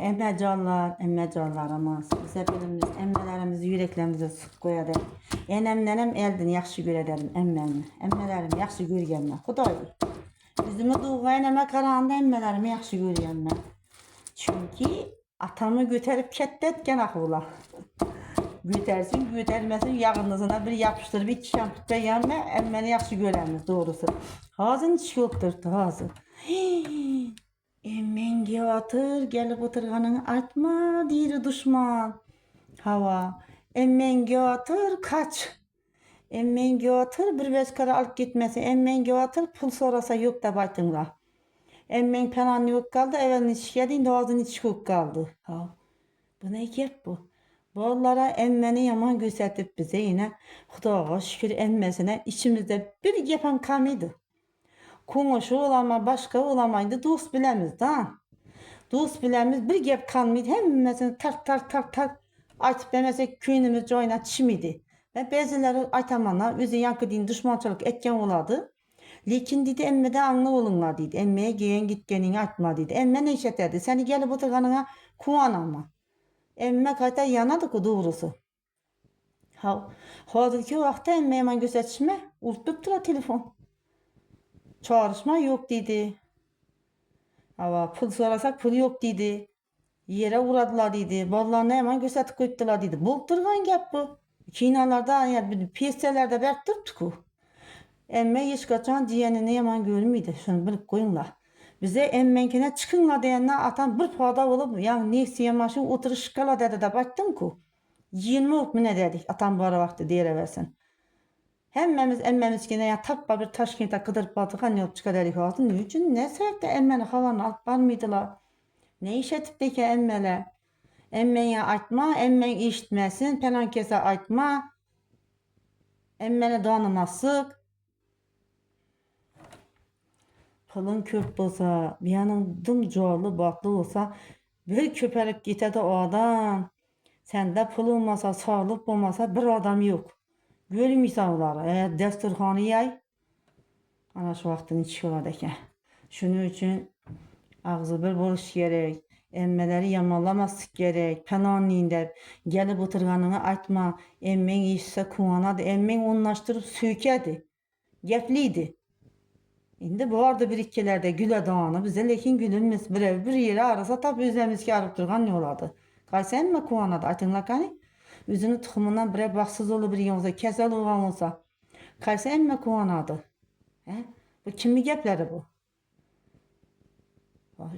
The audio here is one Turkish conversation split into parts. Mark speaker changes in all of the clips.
Speaker 1: Emmecanlarımız, biz hepimiz emmelerimizi yüreklerimize sık koyadı. Enemlerim elden yaxşı görederim emmemi. Emmelerim yaxşı görgenme. Xudoy. Yüzümü doğu eneme karağında emmelerimi yaxşı görgenme. Çünkü atamı götürüp kettetken akıla. Götərsin, götərməsin, yağınızına bir yapıştırıp iki şampütte yenme, emmeni yaxşı göremiz doğrusu. Hazır hiç yoktur, hazır. Emmen gevatır, gelip oturganını atma, diri düşman. Hava. Emmen gevatır, kaç. Emmen gevatır, bir veskara alıp gitmesi. Emmen gevatır, pul sorasa yok da baytınla. Emmen penan yok kaldı, evvelin içi yedin, doğazın içi yok kaldı. Ha. Bu ne gep bu? Vallahi emmeni yaman gösterip bize yine Xudoga şükür emmesine içimizde bir gepen kamıydı. Konuşu olama başka olamaydı dost bilemiz da. Dost bilemiz bir gep kalmaydı. Hemmesini tart açıp demesek köyünümüz joyna çimidi. Ve bazıları aytamana özü yankı din düşmançılık etken oladı. Lekin dedi emmede anlı olunla dedi. Emmeye giyen gitkenini atma dedi. Emme ne işeterdi? Seni gelip oturganına kuvan ama. Emme kayta yanadı ki doğrusu. Hazırki vakti emme hemen gösterişme. Ultup tura telefon. Çağrışma yok dedi. Hava pul sorasak pul yok dedi. Yere uğradılar dedi. Vallahi hemen gösterip koyuptular dedi. Bu durgan gap bu. Kinalarda yani piyeselerde berttirdik ku. Emme hiç kaçan diyenini hemen görmeydi. Şunu bilip koyunlar. Bize emmenkine çıkınla diyenler atan bir fada olup yani neyse yamaşı oturuş kala dedi de baktım ku. 20 olup mu ne dedik atan bara vakti diyereversin. Emmemiz yine ya tappa bir Taşkent'e kıdırıp batıkan yok çıkardık altın. Ne için ne sebepte emmeni havanı alıp barmıydılar. Ne iş etip de ki emmele. Emmeye aytma, emmen işitmesin, falan kese aytma. Emmeni tanımasık. Pılın köp olsa, bir yanın dımcoğlu baklı olsa, bir köperip gitedi o adam. Sende pul olmasa, sağlık olmasa bir adam yok. Görmüyorsan onları. Eğer desturhanı yay, ana şu vaktin içi oladaki. Şunun için ağzı bir buluş gerek. Emmeleri yamanlaması gerek. Penanlığında gelip oturganını aytma. Emmen işse kuvanadı. Emmen onlaştırıp söykedi. Gepliydi. Şimdi bu arada bir ikilerde güle dağını bize lekin gülünmez. Bir ev bir yere arasa tabi üzerimiz ki arıp durgan ne oladı? Kaysen mi kuvanadı? Aytınlar kani? Üzünü tuxumundan bir baksız olu bir yolsa, kesel olan olsa. Kaysen mi kuvanadı? Bu kimi gepleri bu?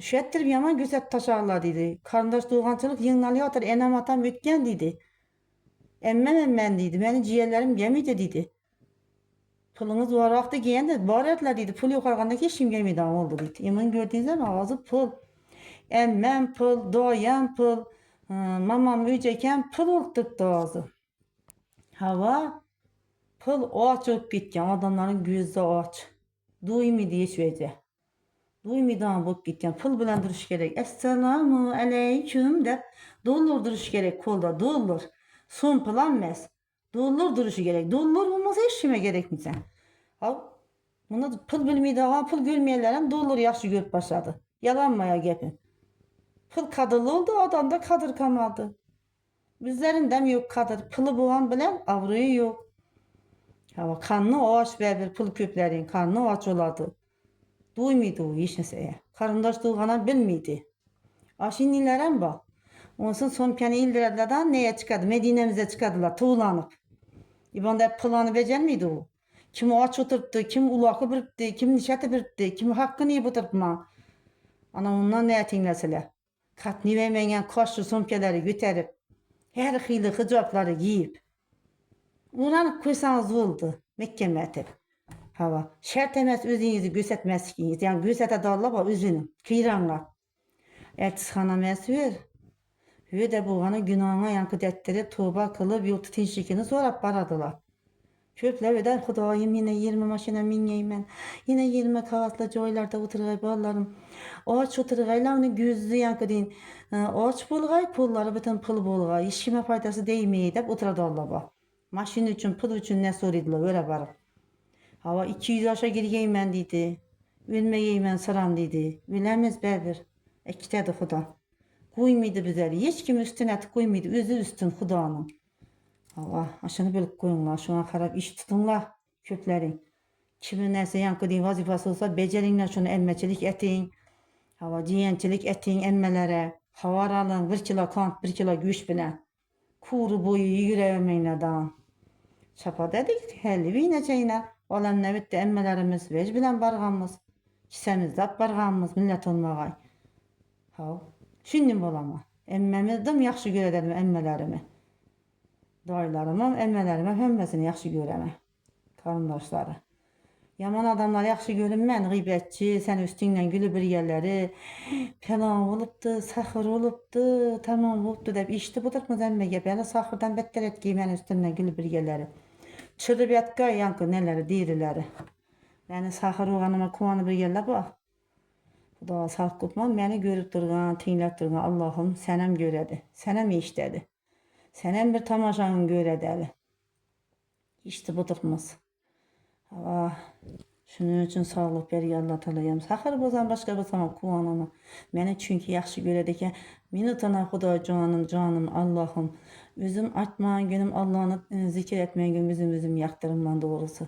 Speaker 1: Şu ettirip yaman güzel taşarlar dedi. Karındaş doğançılık yığınalı atır, enem atam ötken dedi. Emmen dedi. Benim ciğerlerim gemiydi dedi. Pulunuz var vakti giyen de var etler dedi. Pul yukarıda ki şimdi gemiden oldu dedi. Emin gördüğünüz zaman ağzı pul. Emmem pul, doğayan pul. Mamam öceken pul oltuk da ağzı. Hava pul ağaç olup gitken adamların gözü ağaç. Duymu diye söyledi. Duymudan bulup gitken pul bilen duruş gerek. Esselamu aleyküm de dolur duruş gerek kolda dolur. Son planmez. Dolur duruşu gerek. Dolur olmasa hiç şime gerekmeyecek. Ha, bunu pul bilmeydi ama pul gülmeyenlerin dolur yaxşı görüp başladı. Yalanmaya gepin. Pul kadırlı oldu adam da kadır kalmadı. Bizlerin yok kadır. Pulu bulan bilen avruyu yok. Hava kanlı ağaç bir pul köplerin kanlı ağaç oladı. Duymuydu o hiç neseye. Karındaş doğana bilmiydi. Aşinlilerin bak. Onsun son piyani ildiredilerden neye çıkardı? Medine'mize çıkardılar tuğlanıp. İbanda planı becermiydi o. Kim ağaç oturttu, kim ulakı biripti, kim nişatı biripti, kim hakkını iyi bitirtma. Ana ondan ne etinleseler. Katni vermeyen kaşlı son piyaları götürüp, her hıylı hıcapları giyip. Uğranıp koysanız oldu. Mekke mertep. Hava. Şart emez özünüzü göstermezsiniz. Yani gösterte dağla bak özünü. Kıyranla. Elçixana məsul. Hüve de buğanı günahına yankı dettirip tuğba kılıp yol tinçlikini sorap baradılar. Köpler öder Xudayım yine 20 maşına mineyim ben. Yine 20 kağıtla joylarda oturgay ballarım. Ağaç oturgayla onu gözlü yankı deyin. Ağaç bulgay pulları bütün pul bulgay. İşime faydası değmeyi deyip oturadılar bak. Maşin için pul için ne soruydular öyle barıp. Hava 200 yaşa girgeyim ben dedi. Ölmeyeyim ben sıram dedi. Bilemez berbir. Ekitedi Xuda. Koymaydı bize. Hiç kim üstüne atıp koymaydı. Özü üstün Hudanın. Allah aşını bilip koyunlar. Şuna karab iş tutunlar. Köplerin. Kimin neyse yankı deyin vazifası olsa becerinler şunu emmeçilik etin. Hava ciğençilik etin emmelere. Havar alın. 1 kilo kant, 1 kilo güç bilen. Kuru boyu yüreğimine dağın. Çapa dedik, helli neçeyine. Olan ne bitti emmelerimiz, vec bilen barğamız. Kisemiz dap barğamız, millet olmagay. Ha, şimdi bolama. Emmemi dım yaxşı göredim emmelerimi. Dayılarımı, emmelerimi hemmesini yaxşı göreme. Karındaşları. Yaman adamlar yaxşı görünmən, gıybetçi, sen üstünle gülü bir yerleri. Falan olupdu, sahır olupdu, tamam olupdu dep işti budurmaz emmege. Beni sahırdan better et giymen üstünden gülü bir yerleri. Çırıp yatkay yankı neleri, dirileri. Yani sahır oğanıma kuvanı bir yerler bak. Xuda sağ tutma, beni görüp durgan, tinlep durgan Allah'ım senem göredi. Senem iştedi. Senem bir tamaşanı göredi. İşte budurmaz. Ah, şunun için sağlık beri Allah talayam. Sahır bozan başka bozamam kuvanama. Meni çünkü yaxşı göredi minutana Xuda canım Allah'ım. Üzüm açmayan günüm Allah'ını zikir etmeyen gün üzüm yaktırımdan doğrusu.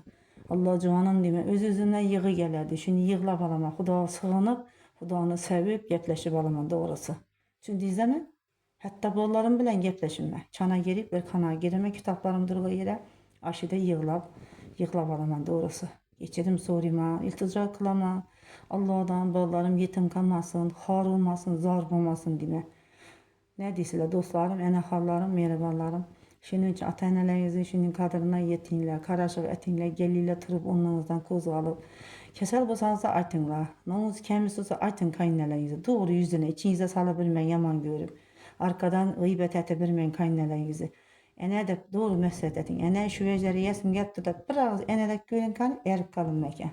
Speaker 1: Allah canım deme öz özündən yığı gelerdi. Şimdi yığlap alama. Xuda sığınıp, Xudanı sevip gepleşip alama doğrusu. Çünkü dizeme hatta bollarım bilen gepleşim ben. Çana girip bir kana gireme kitaplarım durga yere aşıda yığlap alama doğrusu. Geçerim sorima, iltica kılama. Allah'dan bollarım yetim kalmasın, har olmasın, zar olmasın deme. Ne deyirlər dostlarım, enaxarlarım, mehribanlarım. Şunun için ata-analarınızın şunun kadrına yetinlər, qaraşıq ətinlər, gəlirlər turub onlarınızdan qozğalıb. Kəsəl bolsanız da aytınlar. Namus kəmisi olsa aytın kaynanalarınızı. Doğru yüzüne, içinize salabilmeyin yaman görüp. Arkadan gıybet etebilmeyin kaynanalarınızı. Ene de doğru meslet etin. Ene şu vecleri yesim getdi de biraz ene de görün kan erip kalın mekan.